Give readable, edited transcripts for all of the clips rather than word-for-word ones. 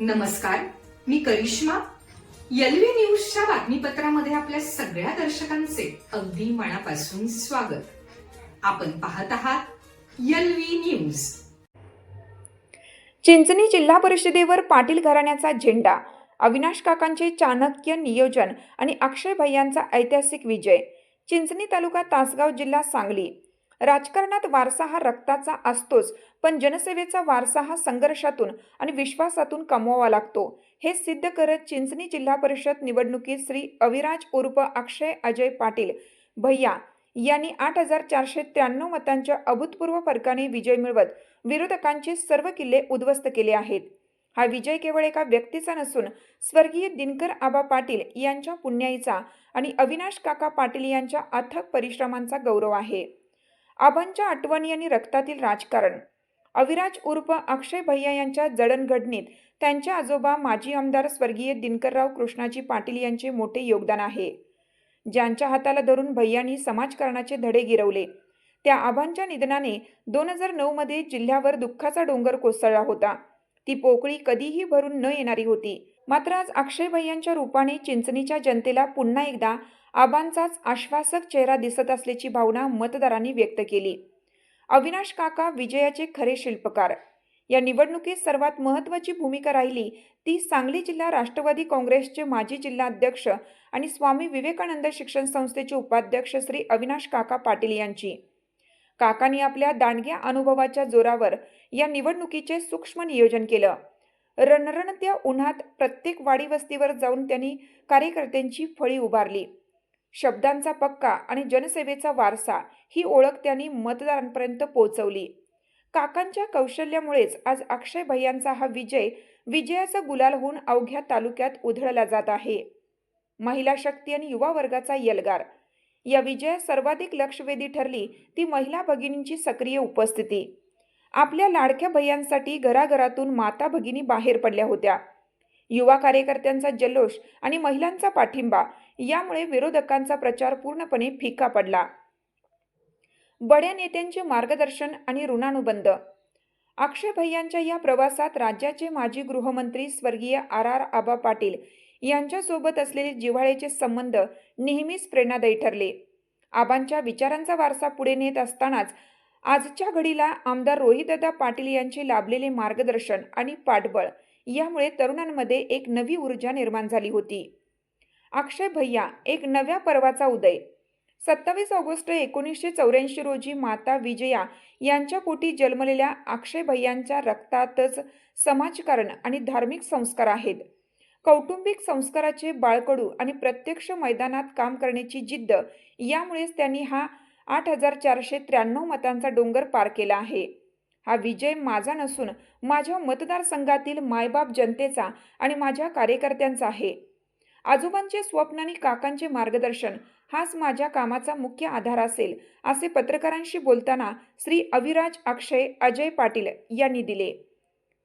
नमस्कार, मी करिश्मा. एलव्ही न्यूजच्या बातमीपत्रामध्ये आपल्या सगळ्या दर्शकांचे अगदी मनापासून स्वागत. आपण पाहत आहात एलव्ही न्यूज. चिंचणी जिल्हा परिषदेवर पाटील घराण्याचा झेंडा, अविनाश काकांचे चाणक्य नियोजन आणि अक्षय भैयांचा ऐतिहासिक विजय. चिंचणी तालुका, तासगाव जिल्हा, सांगली. राजकारणात वारसा हा रक्ताचा असतोच, पण जनसेवेचा वारसा हा संघर्षातून आणि विश्वासातून कमवावा लागतो. हे सिद्ध करत चिंचणी जिल्हा परिषद निवडणुकीत श्री अविराज उर्फ अक्षय अजय पाटील भैया यांनी 8,493 मतांच्या अभूतपूर्व फरकाने विजय मिळवत विरोधकांचे सर्व किल्ले उद्ध्वस्त केले आहेत. हा विजय केवळ एका व्यक्तीचा नसून स्वर्गीय दिनकर आबा पाटील यांच्या पुण्याईचा आणि अविनाश काका पाटील यांच्या अथक परिश्रमांचा गौरव आहे. आबांच्या आठवणी आणि रक्तातील राजकारण. अविराज उर्फ अक्षय भैया यांच्या जडणघडणीत त्यांचे आजोबा माजी आमदार स्वर्गीय दिनकरराव कृष्णाजी पाटील यांचे मोठे योगदान आहे. ज्यांच्या हाताला धरून भैयांनी समाजकारणाचे धडे गिरवले. त्या आबांच्या निधनाने 2009 मध्ये जिल्ह्यावर दुःखाचा डोंगर कोसळला होता. ती पोकळी कधीही भरून न येणारी होती. मात्र आज अक्षय भैयांच्या रूपाने चिंचणीच्या जनतेला पुन्हा एकदा आबांचाच आश्वासक चेहरा दिसत असल्याची भावना मतदारांनी व्यक्त केली. अविनाश काका विजयाचे खरे शिल्पकार. या निवडणुकीत सर्वात महत्त्वाची भूमिका राहिली ती सांगली जिल्हा राष्ट्रवादी काँग्रेसचे माजी जिल्हाध्यक्ष आणि स्वामी विवेकानंद शिक्षण संस्थेचे उपाध्यक्ष श्री अविनाश काका पाटील यांची. काकांनी आपल्या दांडग्या अनुभवाच्या जोरावर या निवडणुकीचे सूक्ष्म नियोजन केलं. रणरणत्या उन्हात प्रत्येक वाडी वस्तीवर जाऊन त्यांनी कार्यकर्त्यांची फळी उभारली. शब्दांचा पक्का आणि जनसेवेचा वारसा ही ओळख त्यांनी मतदारांपर्यंत पोहोचवली. काकांच्या कौशल्यामुळेच आज अक्षय भैयांचा हा विजय विजयाचा गुलाल होऊन अवघ्या तालुक्यात उधळला जात आहे. महिला शक्ती आणि युवा वर्गाचा यलगार. या विजयात सर्वाधिक लक्षवेधी ठरली ती महिला भगिनींची सक्रिय उपस्थिती. आपल्या लाडक्या भैयांसाठी घराघरातून माता भगिनी बाहेर पडल्या होत्या. युवा कार्यकर्त्यांचा जल्लोष आणि महिलांचा पाठिंबा यामुळे विरोधकांचा प्रचार पूर्णपणे फिका पडला. बड्या नेत्यांचे मार्गदर्शन आणि ऋणानुबंध. अक्षय भैयांच्या या प्रवासात राज्याचे माजी गृहमंत्री स्वर्गीय RR आबा पाटील यांच्यासोबत असलेले जिव्हाळ्याचे संबंध नेहमीच प्रेरणादायी ठरले. आबांच्या विचारांचा वारसा पुढे नेत असतानाच आजच्या घडीला आमदार रोहितदादा पाटील यांचे लाभलेले मार्गदर्शन आणि पाठबळ यामुळे तरुणांमध्ये एक नवी ऊर्जा निर्माण झाली होती. अक्षय भैया एक नव्या पर्वाचा उदय. 27 ऑगस्ट 1984 रोजी माता विजया यांच्या पोटी जन्मलेल्या अक्षय भैयांच्या रक्तातच समाजकारण आणि धार्मिक संस्कार आहेत. कौटुंबिक संस्काराचे बाळकडू आणि प्रत्यक्ष मैदानात काम करण्याची जिद्द यामुळेच त्यांनी हा 8,493 मतांचा डोंगर पार केला आहे. हा विजय माझा नसून माझ्या मतदारसंघातील मायबाप जनतेचा आणि माझ्या कार्यकर्त्यांचा आहे. आजोबांचे स्वप्न आणि काकांचे मार्गदर्शन हाच माझ्या कामाचा मुख्य आधार असेल, असे पत्रकारांशी बोलताना श्री अविराज अक्षय अजय पाटील यांनी दिले.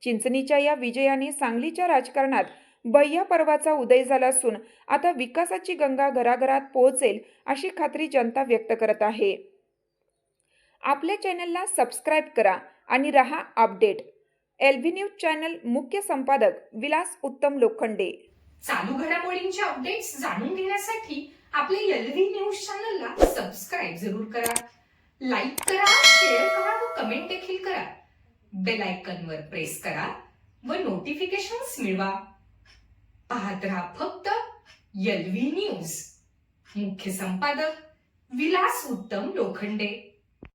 चिंचणीच्या या विजयाने सांगलीच्या राजकारणात भैया पर्वाचा उदय झाला असून आता विकासाची गंगा घराघरात पोहोचेल अशी खात्री जनता व्यक्त करत आहे. आपल्या चॅनलला सबस्क्राईब करा आणि रहा अपडेट. एलव्ही न्यूज चॅनल मुख्य संपादक विलास उत्तम लोखंडे. चालू घडामोडींचे अपडेट्स जाणून घेण्यासाठी आपल्या एलव्ही न्यूज चॅनलला सबस्क्राईब जरूर करा. लाईक करा, शेअर करा व कमेंट देखील करा. बेल आयकॉनवर प्रेस करा व नोटिफिकेशन्स मिळवा. पाहत रहा फक्त एलव्ही न्यूज. मुख्य संपादक विलास उत्तम लोखंडे.